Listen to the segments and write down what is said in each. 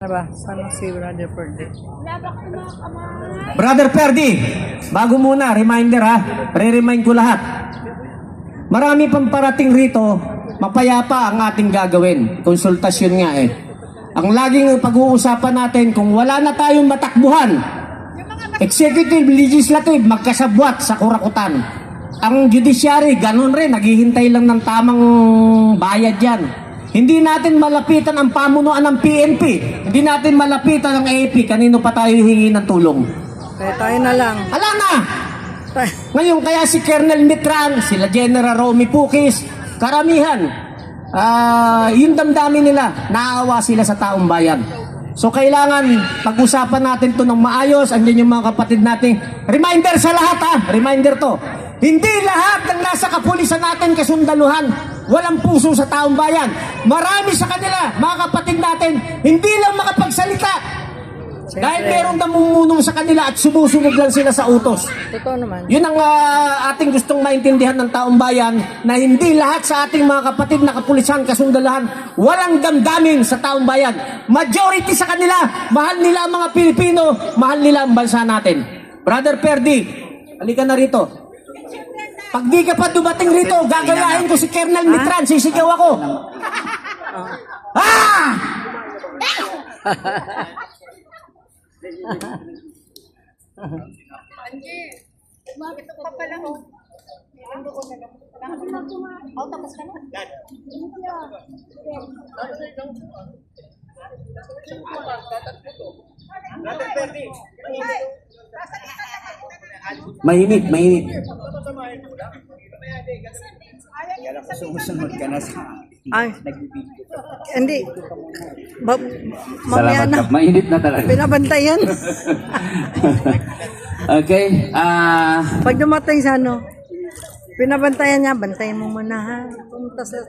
Aba, sana si Brother Ferdy. Brother Ferdy, bago muna, reminder ha, re-remind ko lahat. Marami pang parating rito, mapayapa ang ating gagawin. Konsultasyon nga eh. Ang laging pag-uusapan natin, kung wala na tayong matakbuhan, executive, legislative, magkasabwat sa kurakutan. Ang judiciary, ganun rin, naghihintay lang ng tamang bayad yan. Hindi natin malapitan ang pamunuan ng PNP. Hindi natin malapitan ang AAP. Kanino pa tayo hihingi ng tulong? Kaya tayo na lang. Ala na! Ngayon, kaya si Colonel Mitran, sila General Romy Pukis, karamihan, yung damdamin nila, naawa sila sa taong bayan. So, kailangan pag-usapan natin to ng maayos. Andyan yung mga kapatid natin. Reminder sa lahat ha! Reminder to. Hindi lahat ng nasa kapulisan natin kasundaluhan walang puso sa taong bayan. Marami sa kanila, mga kapatid natin, hindi lang makapagsalita. Dahil merong namumulong sa kanila at sumusunod lang sila sa utos. Totoo naman. Yun ang ating gustong maintindihan ng taong bayan, na hindi lahat sa ating mga kapatid na kapulisan, kasundalahan, walang damdamin sa taong bayan. Majority sa kanila, mahal nila ang mga Pilipino, mahal nila ang bansa natin. Brother Ferdy, halika na rito. Pag di ka pa dumating rito, gagayahin ko si Colonel Mitran, sisigaw ako. Ah! Mainit, mainit. Sumusunod ka na sa Ay, hindi. Mamaya Salamat na. ka. Mainit na talaga. Pinabantayan. Okay. Pag dumating sa ano, pinabantayan niya, bantayan mo muna ha. Punta sa,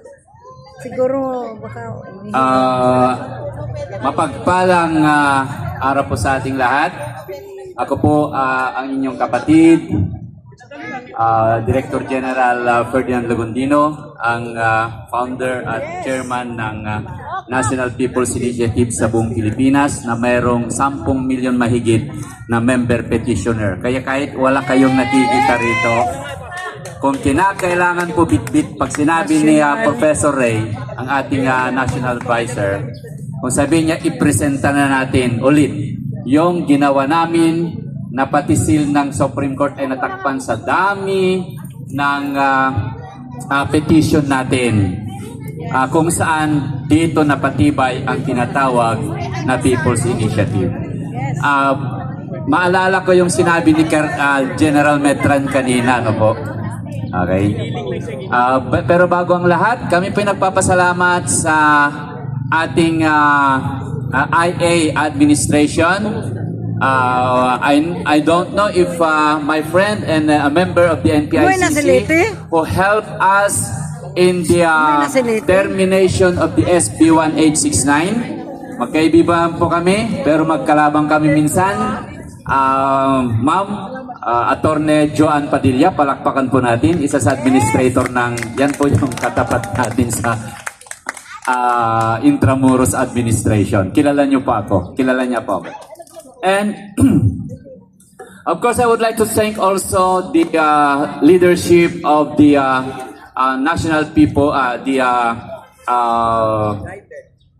siguro, baka, mapagpalang araw po sa ating lahat. Ako po ang inyong kapatid, Director General Ferdinand Lagundino, ang founder at chairman ng National People's Initiative sa buong Pilipinas, na mayroong 10 milyon mahigit na member petitioner. Kaya kahit wala kayong nakikita rito, kung kinakailangan po bitbit, pag sinabi ni Professor Ray, ang ating national advisor, kung sabihin niya, ipresenta na natin ulit yung ginawa namin na pati seal ng Supreme Court ay natakpan sa dami ng petition natin, kung saan dito napatibay ang tinatawag na People's Initiative. Maalala ko yung sinabi ni General Metran kanina, no po? Okay. Pero bago ang lahat, kami po nagpapasalamat sa ating IA administration. I don't know if my friend and a member of the NPICC who helped us in the termination of the SB 1869. Magkaibigan po kami, pero magkalabang kami minsan. Ma'am, Attorney Joan Padilla, palakpakan po natin, isa sa administrator ng, yan po yung katapat natin sa Intramuros Administration. Kilala niyo po ako. Kilala niya po ako. And of course, I would like to thank also the leadership of the national people, the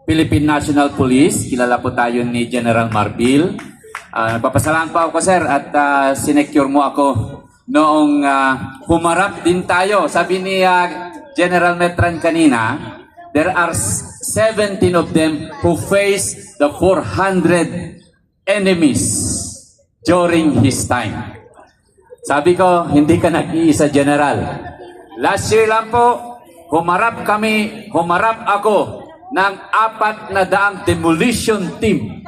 Philippine National Police. Kilala po tayo ni General Marbil. Nagpapasalamat po ako, sir, at sinecure mo ako noong humarap din tayo. Sabi ni General Metran kanina, there are 17 of them who face the 400 enemies during his time. Sabi ko, hindi ka nag-iisa, General. Last year lang po, humarap ako ng 400 demolition team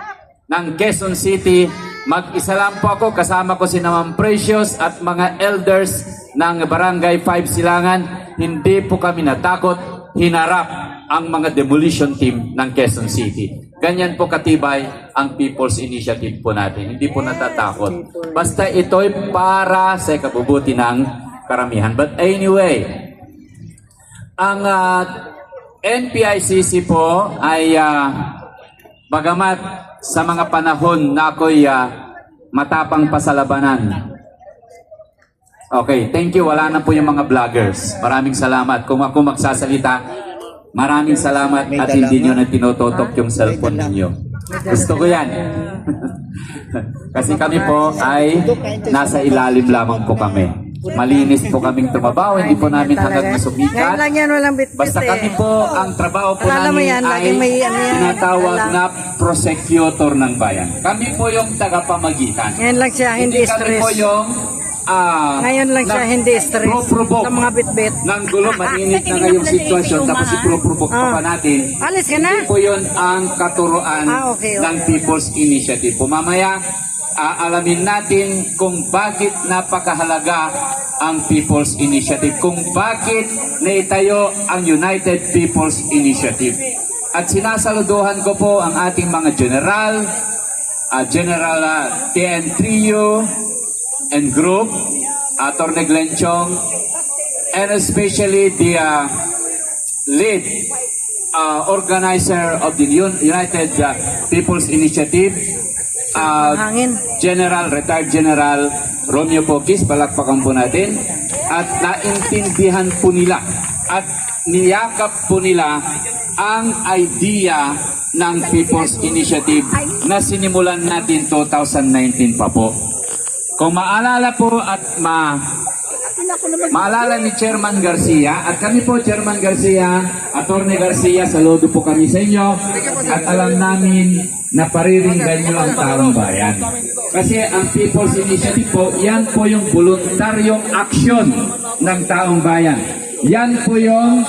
ng Quezon City. Mag-isa lang po ako, kasama ko si Ma'am Precious at mga elders ng Barangay 5 Silangan. Hindi po kami natakot, hinarap ang mga demolition team ng Quezon City. Ganyan po katibay ang People's Initiative po natin. Hindi po natatakot. Basta ito'y para sa ikabubuti ng karamihan. But anyway, ang NPICC po ay Bagamat sa mga panahon na ako'y matapang pa sa labanan. Okay, thank you. Wala na po yung mga vloggers. Maraming salamat. Kung ako magsasalita, maraming salamat at hindi nyo na tinututok yung cellphone ninyo. Gusto ko yan. Kasi kami po ay nasa ilalim lamang po kami. Malinis po kaming trabaho, hindi po namin hanggang Ngayon masumikat. lang yan, walang bitbit Basta kami po, ang trabaho po Alala mo namin yan, ay laging may ano yan. tinatawag Alam. na prosecutor ng bayan. Kami po yung tagapamagitan. Ngayon lang siya, hindi kami stress. po yung Ngayon lang siya, hindi stress. pro-provoke Sa mga bitbit. ng gulo, mainit na ngayong sitwasyon, tapos i-pro-provoke pa natin. Alis ka na? Hindi po yun ang katuruan Okay. ng People's Initiative. Mamaya, alamin natin kung bakit napakahalaga ang People's Initiative, kung bakit naitayo ang United People's Initiative. At sinasaluduhan ko po ang ating mga general, General TN Trio and Group, Atty. Glenn Chong, and especially the lead organizer of the United People's Initiative, Hangin. Retired General Romeo Pokis, palakpakan po natin. At naintindihan po nila at niyakap po nila ang idea ng People's Initiative na sinimulan natin 2019 pa po. Kung maalala po at maalala ni Chairman Garcia, at kami po, Chairman Garcia, Atty. Garcia, saludo po kami sa inyo at alam namin na pariringgan nyo ang taong bayan. Kasi ang People's Initiative po, yan po yung voluntaryong action ng taong bayan. Yan po yung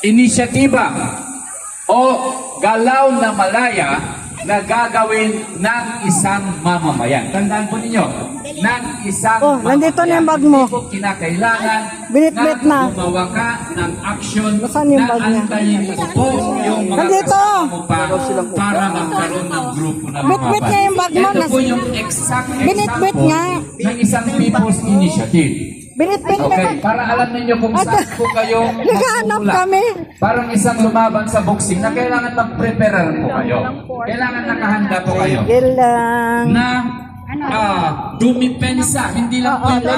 inisyatiba o galaw na malaya na gagawin ng isang mamamayan. Tandaan po ninyo, ng isang nandito na yung bag mo. Hindi po kinakailangan Binitbit na. gumawa ka ng action Nasaan yung na bag niya? antayin mo po yung mga Nandito. kasama mo pa para magkaroon ng grupo na Bitbit niya yung bag mo. Ito po yung exact Binitbit example niya. ng isang People's Initiative. Binitbit Okay, para alam ninyo kung saan po kayo Naghahanap magmumula. kami. Parang isang lumaban sa boxing na kailangan mag-prepare po kayo. Kailangan nakahanda po kayo Sige lang. na dumipensa, hindi lang po yung